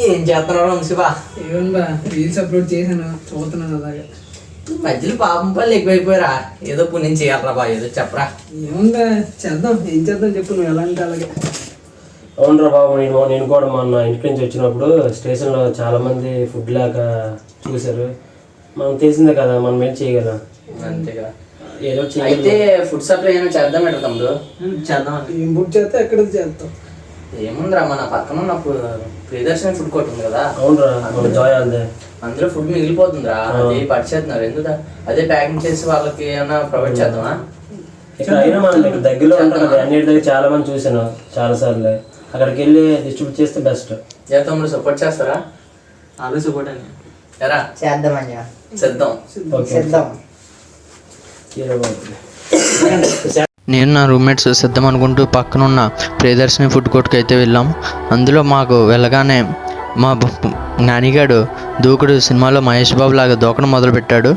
ఏం చేస్తున్నాడు వంశీబా? ఏమన్నా రీల్స్ అప్లోడ్ చేశాను, చూస్తున్నాను అలాగే. మధ్యలో పాపం పళ్ళు ఎక్కువైపోయారా? ఏదో పుణ్యం చేయాలరా బా, ఏదో చెప్పరా. ఏముందా చేద్దాం, ఏం చేద్దాం చెప్పు, నువ్వు ఎలా అంటే అలాగే. అవునరా బాబు, నేను కూడా మొన్న ఇంటి నుంచి వచ్చినప్పుడు స్టేషన్లో చాలామంది ఫుడ్ లేక చూశారు. మనం తెలిసిందే కదా, మనం ఏం చేయగలం. అంతేగా. ఏదో అయితే ఫుడ్ సప్లై ఏమైనా చేద్దాం ఎట్లా తమ్ముడు? చేద్దాం. ఏం బుక్ చేస్తే ఎక్కడ చేస్తాం. ఏముందిరా, మన పక్కన ఉన్న ప్రియదర్శిని ఫుడ్ కోర్ట్ ఉంది కదా. అవునరా, మన జాయ్ అందే. అందులో ఫుడ్ మిగిలిపోతుందిరా, అది పడిచేస్తున్నారు. ఎందుకు అదే ప్యాకింగ్ చేసి వాళ్ళకి ఏమైనా ప్రొవైడ్ చేద్దామా? ఇక్కడ అయినా మనం ఇక్కడ దగ్గరలో ఉంటాం కదా, అన్నిటి దగ్గర చాలా మంది చూసాను చాలా సార్లు. అక్కడికి వెళ్ళి డిస్ట్రిబ్యూట్ చేస్తే బెస్ట్. తమ్ముడు సపోర్ట్ చేస్తారా? అదే సపోర్ట్ అని ఎరా చేద్దామని చేద్దాం. చేద్దాం. నేను నా రూమ్మేట్స్ సిద్ధం అనుకుంటూ పక్కనున్న ప్రియదర్శిని ఫుడ్ కోర్ట్కి అయితే వెళ్ళాం. అందులో మాకు వెళ్ళగానే మా నానిగాడు దూకుడు సినిమాలో మహేష్ బాబు లాగా దూకడం మొదలుపెట్టాడు.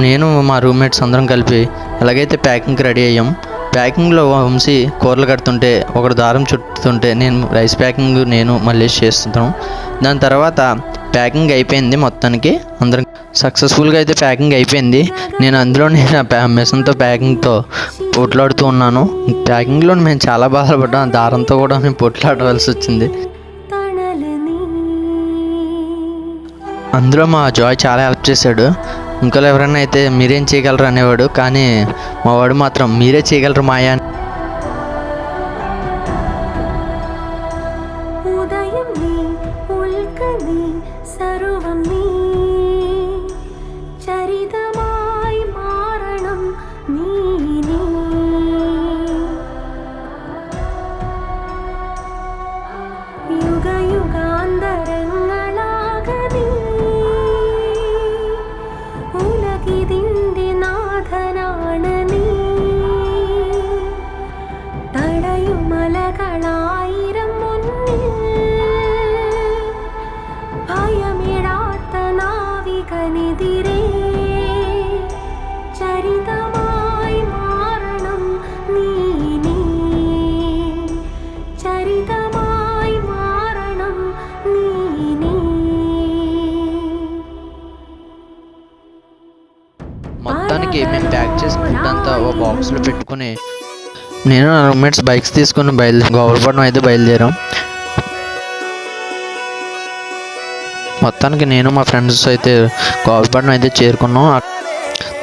నేను మా రూమ్మేట్స్ అందరం కలిపి ఎలాగైతే ప్యాకింగ్కి రెడీ అయ్యాం. ప్యాకింగ్లో వంశీ కూరలు కడుతుంటే ఒకటి దారం చుట్టుతుంటే నేను రైస్ ప్యాకింగ్ నేను మళ్ళీ చేస్తున్నాం. దాని తర్వాత ప్యాకింగ్ అయిపోయింది, మొత్తానికి అందరం సక్సెస్ఫుల్గా అయితే ప్యాకింగ్ అయిపోయింది. నేను అందులోనే మిషన్తో ప్యాకింగ్తో పొట్లాడుతూ ఉన్నాను. ప్యాకింగ్లో మేము చాలా బాధపడ్డాం, దారంతో కూడా మేము పొట్లాడవలసి వచ్చింది. అందులో మా జాయ్ చాలా హెల్ప్ చేశాడు. ఇంకోళ్ళు ఎవరైనా అయితే మీరేం చేయగలరు అనేవాడు, కానీ మా వాడు మాత్రం మీరే చేయగలరు మాయా. మొత్తానికి మేము ప్యాక్ చేసి ఫుడ్ అంతా ఓ బాక్స్లో పెట్టుకుని నేను నా రూమ్మేట్స్ బైక్స్ తీసుకుని గోవర్పట్నం అయితే బయలుదేరాం. మొత్తానికి నేను మా ఫ్రెండ్స్ అయితే గోవర్పట్నం అయితే చేరుకున్నాం.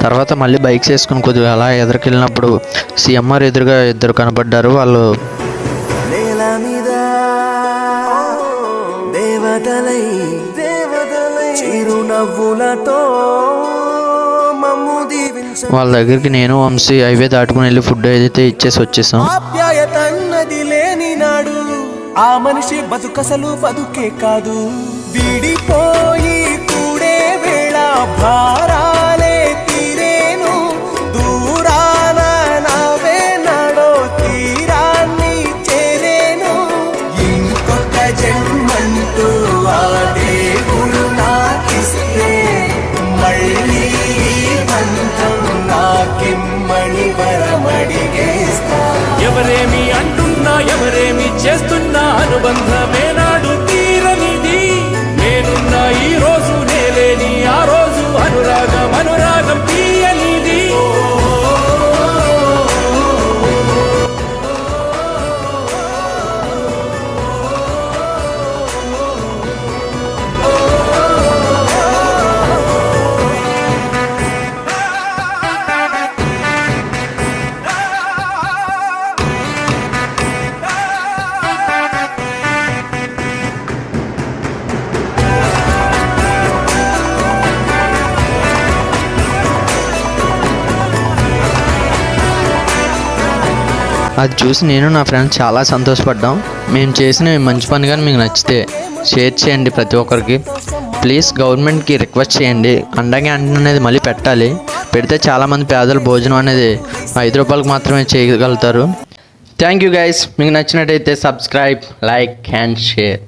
తర్వాత మళ్ళీ బైక్స్ వేసుకుని కొద్దిగా అలా ఎదురుకెళ్ళినప్పుడు సిఎంఆర్ ఎదురుగా ఇద్దరు కనపడ్డారు. వాళ్ళు వాళ్ళ దగ్గరికి నేను వంశీ హైవే దాటుకుని వెళ్ళి ఫుడ్ అయితే ఇచ్చేసి వచ్చేసాం. ఆ మనిషి బతుకసలు బతుకే కాదు, విడిపోయి కూడే వేళ భారాలే తీరేను, దూరాన నవే నడో తీరాన్ని చేరేను, ఇంకొక జన్మంటూ ఆ దేవుడు నాకిస్తే మళ్ళీ బంధం నాకిమ్మని వరమడిగేస్తా. ఎవరేమి అంటున్నా ఎవరేమి చేస్తున్నా అనుబంధమే నాడు తీరనిది, నేనున్నా ఈ రోజు నేలేని ఆ రోజు అనురాగం అనురాగం తీయనిది. అది చూసి నేను నా ఫ్రెండ్స్ చాలా సంతోషపడ్డాం. మేము చేసిన మంచి పని కానీ మీకు నచ్చితే షేర్ చేయండి ప్రతి ఒక్కరికి. ప్లీజ్ గవర్నమెంట్కి రిక్వెస్ట్ చేయండి, అండా క్యాంటీన్ అనేది మళ్ళీ పెట్టాలి. పెడితే చాలామంది పేదలు భోజనం అనేది 5 రూపాయలకు మాత్రమే చేయగలుగుతారు. Thank you guys. మీకు నచ్చినట్టయితే సబ్స్క్రైబ్, లైక్ అండ్ షేర్.